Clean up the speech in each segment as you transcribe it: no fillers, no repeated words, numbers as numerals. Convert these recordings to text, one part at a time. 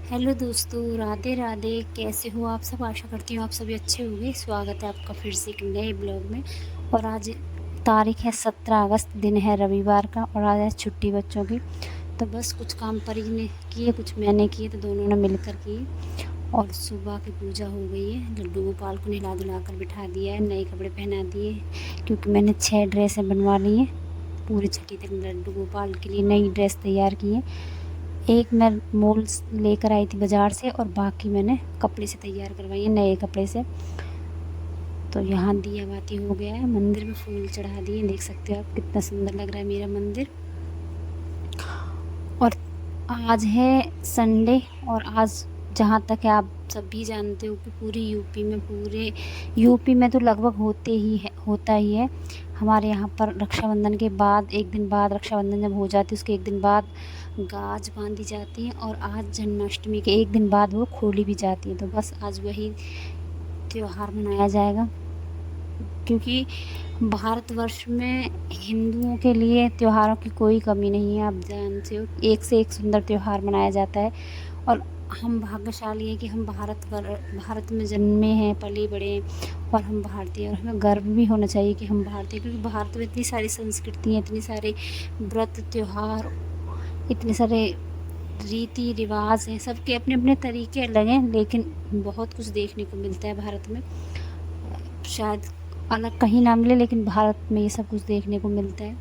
Hello दोस्तों, राधे राधे। कैसे हो आप सब? आशा करती हूँ आप सभी अच्छे होंगे। स्वागत है आपका फिर से एक नए ब्लॉग में। और आज तारीख है 17 अगस्त, दिन है रविवार का और आज है छुट्टी बच्चों की। तो बस कुछ काम परी ने किए, कुछ मैंने किए, तो दोनों ने मिलकर किए। और सुबह की पूजा हो गई है। लड्डू गोपाल को नहला धुला कर बिठा दिया है, नए कपड़े पहना दिए क्योंकि मैंने 6 ड्रेसें बनवा ली हैं। पूरी छठी तक लड्डू गोपाल के लिए नई ड्रेस तैयार की है। एक मैं मॉल लेकर आई थी बाज़ार से और बाकी मैंने कपड़े से तैयार करवाई है, नए कपड़े से। तो यहाँ दिया बाती हो गया है, मंदिर में फूल चढ़ा दिए। देख सकते हो आप कितना सुंदर लग रहा है मेरा मंदिर। और आज है संडे और आज जहाँ तक है आप सब भी जानते हो कि पूरे यूपी में तो लगभग होता ही है। हमारे यहाँ पर रक्षाबंधन के बाद एक दिन बाद, रक्षाबंधन जब हो जाती है उसके एक दिन बाद गाज बांधी जाती है और आज जन्माष्टमी के एक दिन बाद वो खोली भी जाती है। तो बस आज वही त्योहार मनाया जाएगा क्योंकि भारतवर्ष में हिंदुओं के लिए त्योहारों की कोई कमी नहीं है। आप जानते हो एक से एक सुंदर त्योहार मनाया जाता है। और हम भाग्यशाली हैं कि हम भारत में जन्मे हैं, पले बड़े हैं और हम भारतीय। और हमें गर्व भी होना चाहिए कि हम भारतीय, क्योंकि भारत में इतनी सारी संस्कृति हैं, इतनी सारे व्रत त्योहार, इतने सारे रीति रिवाज हैं। सबके अपने अपने तरीके अलग हैं, लेकिन बहुत कुछ देखने को मिलता है भारत में। शायद अलग कहीं ना मिले, लेकिन भारत में ये सब कुछ देखने को मिलता है।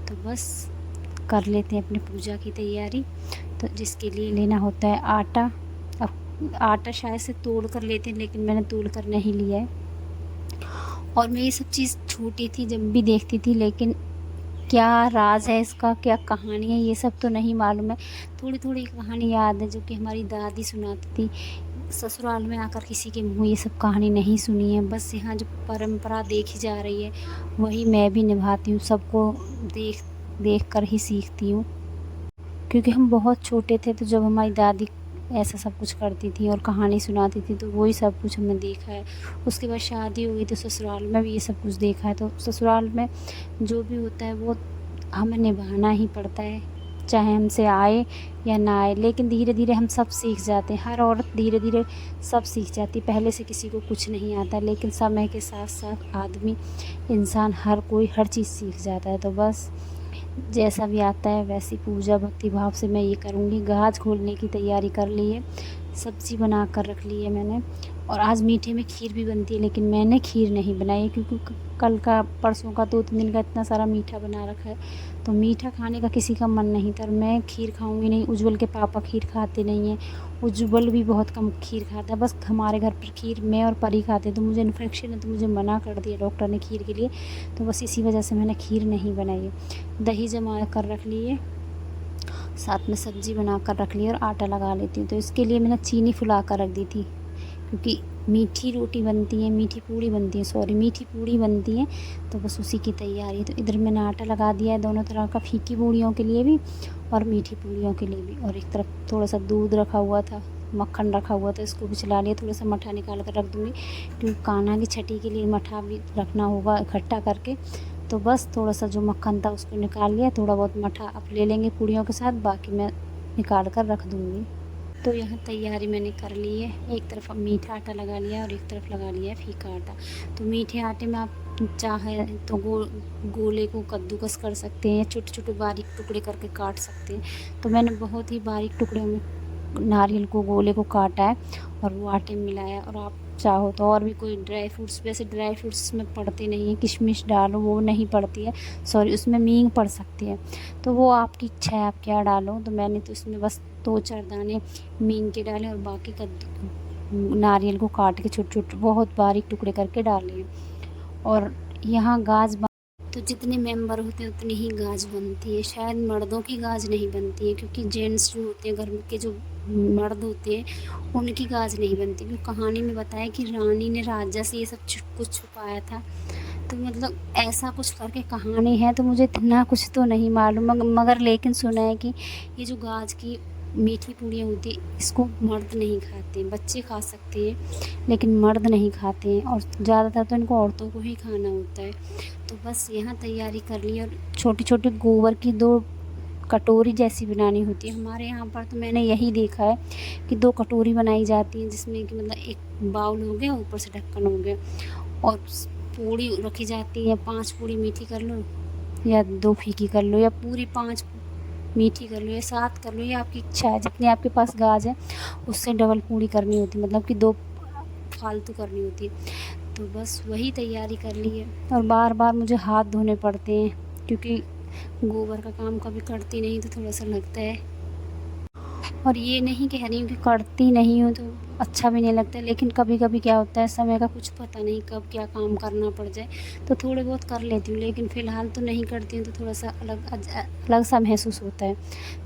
तो बस कर लेते हैं अपनी पूजा की तैयारी। तो जिसके लिए लेना होता है आटा। अब आटा शायद से तोड़ कर लेते हैं, लेकिन मैंने तोड़ कर नहीं लिया है। और मैं ये सब चीज़ छोटी थी जब भी देखती थी, लेकिन क्या राज है इसका, क्या कहानी है, ये सब तो नहीं मालूम है। थोड़ी थोड़ी कहानी याद है जो कि हमारी दादी सुनाती थी। ससुराल में आकर किसी के मुँह ये सब कहानी नहीं सुनी है। बस यहाँ जो परंपरा देखी जा रही है वही मैं भी निभाती हूँ। सबको देख देख कर ही सीखती हूँ, क्योंकि हम बहुत छोटे थे तो जब हमारी दादी ऐसा सब कुछ करती थी और कहानी सुनाती थी तो वही सब कुछ हमने देखा है। उसके बाद शादी हो गई तो ससुराल में भी ये सब कुछ देखा है। तो ससुराल में जो भी होता है वो हमें निभाना ही पड़ता है, चाहे हमसे आए या ना आए। लेकिन धीरे धीरे हम सब सीख जाते हैं। हर औरत धीरे धीरे सब सीख जाती है। पहले से किसी को कुछ नहीं आता, लेकिन समय के साथ साथ आदमी, इंसान, हर कोई हर चीज़ सीख जाता है। तो बस जैसा भी आता है वैसी पूजा भक्ति भाव से मैं ये करूँगी। गाज खोलने की तैयारी कर ली है, सब्ज़ी बना कर रख ली है मैंने। और आज मीठे में खीर भी बनती है, लेकिन मैंने खीर नहीं बनाई है क्योंकि कल का परसों का 2-3 दिन का इतना सारा मीठा बना रखा है। तो मीठा खाने का किसी का मन नहीं था और मैं खीर खाऊंगी नहीं। उज्जवल के पापा खीर खाते नहीं हैं, उज्जवल भी बहुत कम खीर खाता है। बस हमारे घर पर खीर मैं और परी खाते हैं। तो मुझे इन्फेक्शन है तो मुझे मना कर दिया डॉक्टर ने खीर के लिए। तो बस इसी वजह से मैंने खीर नहीं बनाई है। दही जमा कर रख ली है, साथ में सब्ज़ी बना कर रख ली और आटा लगा लेती हूँ। तो इसके लिए मैंने चीनी फुला कर रख दी थी, क्योंकि मीठी रोटी बनती है, मीठी पूड़ी बनती है, सॉरी मीठी पूड़ी बनती है। तो बस उसी की तैयारी है। तो इधर मैंने आटा लगा दिया है दोनों तरह का, फीकी पूड़ियों के लिए भी और मीठी पूड़ियों के लिए भी। और एक तरफ थोड़ा सा दूध रखा हुआ था, मक्खन रखा हुआ था, इसको भी चला लिया। थोड़ा सा मठा निकाल कर रख दूँगी क्योंकि कान्हा की छठी के लिए मठा भी रखना होगा इकट्ठा करके। तो बस थोड़ा सा जो मक्खन था उसको निकाल लिया, थोड़ा बहुत मठा अब ले लेंगे पूड़ियों के साथ, बाकी मैं निकाल कर रख दूँगी। तो यहाँ तैयारी मैंने कर ली है। एक तरफ मीठा आटा लगा लिया और एक तरफ लगा लिया है फीका आटा। तो मीठे आटे में आप चाहे तो गोले को कद्दूकस कर सकते हैं या छोटे छोटे बारीक टुकड़े करके काट सकते हैं। तो मैंने बहुत ही बारीक टुकड़े में नारियल को, गोले को काटा है और वो आटे में मिलाया। और आप चाहो तो और भी कोई ड्राई फ्रूट्स, वैसे ड्राई फ्रूट्स में पड़ते नहीं हैं, किशमिश डालो वो नहीं पड़ती है, सॉरी उसमें मींग पड़ सकती है। तो वो आपकी इच्छा है आप क्या डालो। तो मैंने तो इसमें बस 2-4 दाने मींग के डाले और बाकी नारियल को काट के छोटे छोटे बहुत बारीक टुकड़े करके डाले। और यहाँ तो जितने मेंबर होते हैं उतनी ही गाज बनती है। शायद मर्दों की गाज नहीं बनती है, क्योंकि जेंट्स जो होते हैं, घर के जो मर्द होते हैं उनकी गाज नहीं बनती। क्योंकि कहानी में बताया कि रानी ने राजा से ये सब कुछ छुपाया था। तो मतलब ऐसा कुछ करके कहानी है। तो मुझे इतना कुछ तो नहीं मालूम, मगर लेकिन सुना है कि ये जो गाज की मीठी पूड़ियाँ होती है इसको मर्द नहीं खाते, बच्चे खा सकते हैं लेकिन मर्द नहीं खाते हैं। और ज़्यादातर तो इनको औरतों को ही खाना होता है। तो बस यहाँ तैयारी कर ली और छोटी छोटी गोबर की 2 कटोरी जैसी बनानी होती है। हमारे यहाँ पर तो मैंने यही देखा है कि 2 कटोरी बनाई जाती हैं, जिसमें कि मतलब एक बाउल हो गया, ऊपर से ढक्कन हो गया, और पूड़ी रखी जाती है। 5 पूड़ी मीठी कर लो या 2 फीकी कर लो, या पूरी 5 मीठी कर लो या 7 कर लो, ये आपकी इच्छा है। जितनी आपके पास गाज है उससे डबल पूड़ी करनी होती है, मतलब कि 2 फालतू करनी होती है। तो बस वही तैयारी कर ली है। और बार-बार मुझे हाथ धोने पड़ते हैं, क्योंकि गोबर का काम कभी करती नहीं तो थोड़ा-सा लगता है। और ये नहीं कह रही हूँ कि करती नहीं हूँ तो अच्छा भी नहीं लगता है, लेकिन कभी-कभी क्या होता है, समय का कुछ पता नहीं कब क्या काम करना पड़ जाए, तो थोड़े बहुत कर लेती हूँ, लेकिन फ़िलहाल तो नहीं करती हूँ, तो थोड़ा-सा अलग सा महसूस होता है।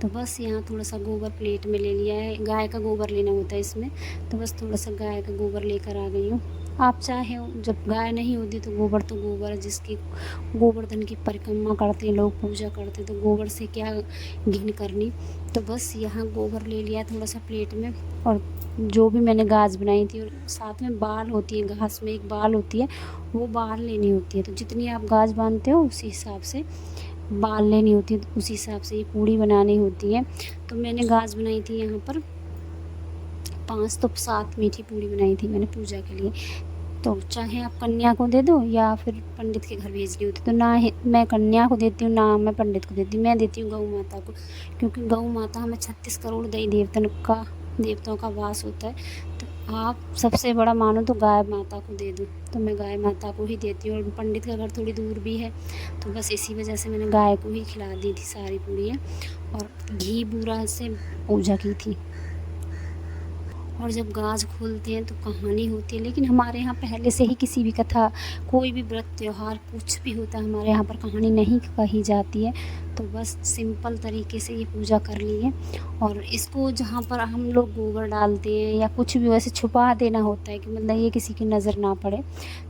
तो बस यहाँ थोड़ा-सा गोबर प्लेट में ले लिया है, गाय का गोबर लेना होता है इसमें, तो बस थोड़ा-सा गाय का गोबर लेकर आ गई हूँ। आप चाहे जब गाय नहीं होती तो गोबर है, जिसकी गोवर्धन की परिक्रमा करते हैं लोग, पूजा करते हैं, तो गोबर से क्या घिन करनी। तो बस यहाँ गोबर ले लिया थोड़ा-सा प्लेट में, और जो भी मैंने गाज बनाई थी, और साथ में बाल होती है, घास में एक बाल होती है, वो बाल लेनी होती है। तो जितनी आप गाज बाँधते हो उसी हिसाब से बाल लेनी होती है, उसी हिसाब से ये पूड़ी बनानी होती है। तो मैंने गाज बनाई थी यहाँ पर 5 तो 7 मीठी पूड़ी बनाई थी मैंने पूजा के लिए। तो चाहे आप कन्या को दे दो या फिर पंडित के घर भेजनी होती, तो ना ही मैं कन्या को देती हूँ, ना मैं पंडित को देती हूँ, मैं देती हूँ गऊ माता को, क्योंकि गऊ माता हमें 36 करोड़ देवताओं का वास होता है। तो आप सबसे बड़ा मानो तो गाय माता को दे दो, तो मैं गाय माता को ही देती हूँ। और पंडित का घर थोड़ी दूर भी है, तो बस इसी वजह से मैंने गाय को ही खिला दी थी सारी पूड़ियाँ, और घी बूरा से पूजा की थी। और जब गाज खोलते हैं तो कहानी होती है, लेकिन हमारे यहाँ पहले से ही किसी भी कथा, कोई भी व्रत त्योहार कुछ भी होता है, हमारे यहाँ पर कहानी नहीं कही जाती है। तो बस सिंपल तरीके से ये पूजा कर ली है। और इसको जहाँ पर हम लोग गोबर डालते हैं या कुछ भी वैसे छुपा देना होता है, कि मतलब ये किसी की नज़र ना पड़े,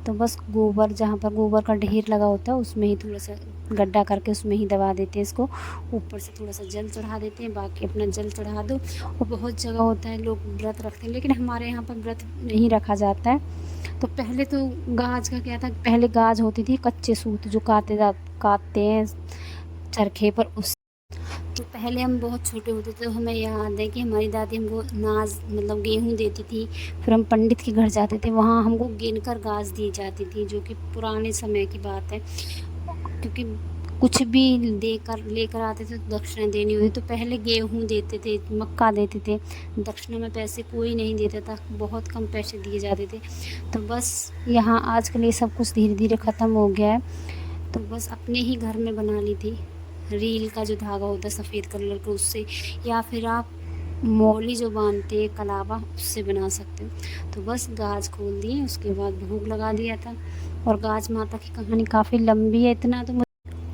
तो बस गोबर, जहाँ पर गोबर का ढेर लगा होता है उसमें ही थोड़ा सा गड्ढा करके उसमें ही दबा देते हैं इसको, ऊपर से थोड़ा सा जल चढ़ा देते हैं, बाकी अपना जल चढ़ा दो। और बहुत जगह होता है लोग व्रत रखते हैं, लेकिन हमारे यहाँ पर व्रत नहीं रखा जाता है। तो पहले तो गाज का क्या था, पहले गाज होती थी कच्चे सूत जो काटते हैं चरखे पर, उस तो पहले हम बहुत छोटे होते थे, तो हमें याद है कि हमारी दादी हमको नाज मतलब गेहूँ देती थी, फिर हम पंडित के घर जाते थे, वहाँ हमको गिन कर गाज दी जाती थी, जो कि पुराने समय की बात है। क्योंकि कुछ भी लेकर आते थे तो दक्षिणा देनी होती, तो पहले गेहूँ देते थे, मक्का देते थे, दक्षिणा में पैसे कोई नहीं देता था, बहुत कम पैसे दिए जाते थे। तो बस यहाँ आजकल ये सब कुछ धीरे धीरे ख़त्म हो गया है। तो बस अपने ही घर में बना ली थी, रील का जो धागा होता है सफ़ेद कलर का, उससे, या फिर आप मौली जो बांधते हैं कलावा, उससे बना सकते हो। तो बस गाज खोल दिए, उसके बाद भोग लगा दिया था। और गाज माता की कहानी काफ़ी लंबी है, इतना तो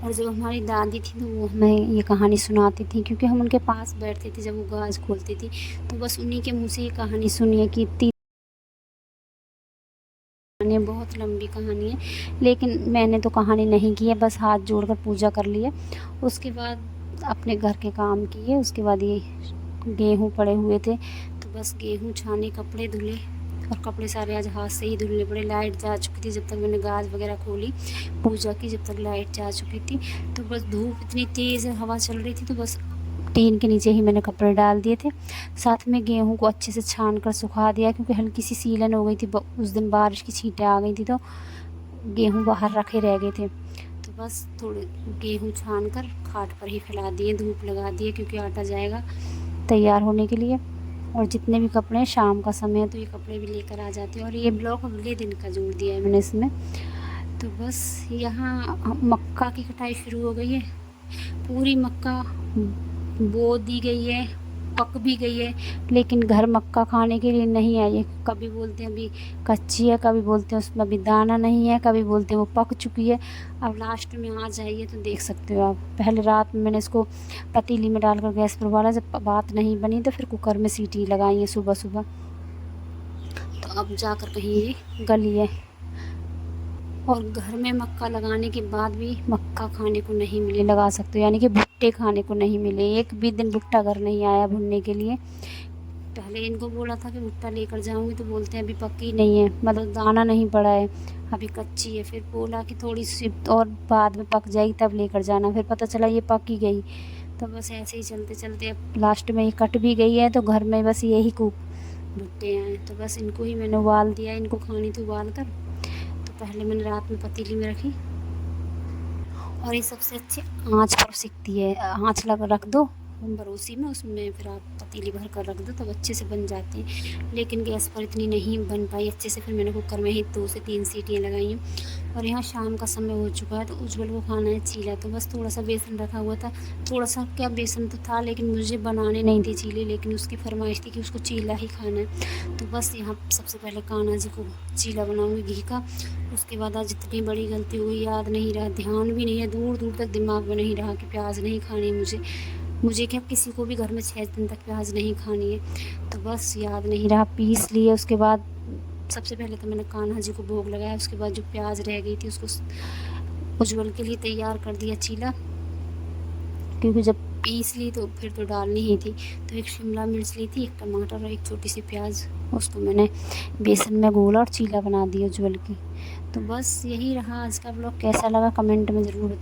और जब हमारी दादी थी तो वो हमें ये कहानी सुनाती थी, क्योंकि हम उनके पास बैठते थे जब वो गाज खोलती थी, तो बस उन्हीं के मुँह से ये कहानी सुनी है कि इतनी बहुत लंबी कहानी है। लेकिन मैंने तो कहानी नहीं की है, बस हाथ जोड़कर पूजा कर लिया, उसके बाद अपने घर के काम किए। उसके बाद ये गेहूँ पड़े हुए थे, तो बस गेहूँ छाने, कपड़े धुले, और कपड़े सारे आज हाथ से ही धुलने पड़े। लाइट जा चुकी थी जब तक मैंने गाज वगैरह खोली, पूजा की, जब तक लाइट जा चुकी थी। तो बस धूप इतनी तेज़ हवा चल रही थी, तो बस टीन के नीचे ही मैंने कपड़े डाल दिए थे। साथ में गेहूँ को अच्छे से छान कर सुखा दिया, क्योंकि हल्की सी सीलन हो गई थी, उस दिन बारिश की छींटें आ गई थी, तो गेहूँ बाहर रखे रह गए थे। तो बस थोड़े गेहूँ छान कर खाट पर ही फैला दिए, धूप लगा दिए, क्योंकि आटा जाएगा तैयार होने के लिए। और जितने भी कपड़े हैं, शाम का समय है तो ये कपड़े भी लेकर आ जाते हैं। और ये ब्लॉक अगले दिन का जोड़ दिया है मैंने इसमें। तो बस यहाँ मक्का की कटाई शुरू हो गई है, पूरी मक्का बो दी गई है, पक भी गई है, लेकिन घर मक्का खाने के लिए नहीं आई है। कभी बोलते हैं अभी कच्ची है, कभी बोलते हैं उसमें अभी दाना नहीं है, कभी बोलते हैं वो पक चुकी है। अब लास्ट में आ जाइए तो देख सकते हो आप। पहले रात में मैंने इसको पतीली में डालकर गैस पर उबाला, जब बात नहीं बनी तो फिर कुकर में सीटी लगाई है सुबह सुबह, तो अब जाकर कहीं ये गली है। और घर में मक्का लगाने के बाद भी मक्का खाने को नहीं मिले, लगा सकते हो, यानी कि भुट्टे खाने को नहीं मिले। एक भी दिन भुट्टा घर नहीं आया भुनने के लिए। पहले इनको बोला था कि भुट्टा लेकर जाऊंगी, तो बोलते हैं अभी पकी नहीं है, मतलब दाना नहीं पड़ा है, अभी कच्ची है। फिर बोला कि थोड़ी सी और बाद में पक जाएगी तब लेकर जाना, फिर पता चला ये पक ही गई। तो बस ऐसे ही चलते चलते अब लास्ट में ये कट भी गई है, तो घर में बस यही कूक भुट्टे हैं। तो बस इनको ही मैंने उबाल दिया, इनको खानी थी उबाल कर। तो पहले मैंने रात में पतीली में रखी, और ये सबसे अच्छी आँच पर सिकती है। आँच लगा रख दो बरोसी में, उसमें फिर आप पतीली भर कर रख दो, तब अच्छे से बन जाती हैं। लेकिन गैस पर इतनी नहीं बन पाई अच्छे से, फिर मैंने कुकर में ही 2 से 3 सीटियाँ लगाई हैं। और यहाँ शाम का समय हो चुका है, तो उज्ज्वल को खाना है चीला। तो बस थोड़ा सा बेसन रखा हुआ था, थोड़ा सा क्या बेसन तो था, लेकिन मुझे बनाने नहीं थे चीले, लेकिन उसकी फरमाइश थी कि उसको चीला ही खाना है। तो बस यहाँ सबसे पहले कान्हा जी को चीला बनाऊँगी घी का। उसके बाद आज इतनी बड़ी गलती हो गई, याद नहीं रहा, ध्यान भी नहीं है, दूर दूर तक दिमाग में नहीं रहा कि प्याज नहीं खानी मुझे क्या, किसी को भी घर में 6 दिन तक प्याज नहीं खानी है। तो बस याद नहीं रहा, पीस लिए। उसके बाद सबसे पहले तो मैंने कान्हा जी को भोग लगाया, उसके बाद जो प्याज रह गई थी उसको उज्ज्वल के लिए तैयार कर दिया चीला, क्योंकि जब पीस ली तो फिर तो डालनी ही थी। तो एक शिमला मिर्च ली थी, एक टमाटर और एक छोटी सी प्याज, उसको मैंने बेसन में घोला और चीला बना दिया उज्ज्वल की। तो बस यही रहा आज का ब्लॉग। कैसा लगा कमेंट में ज़रूर बताएं।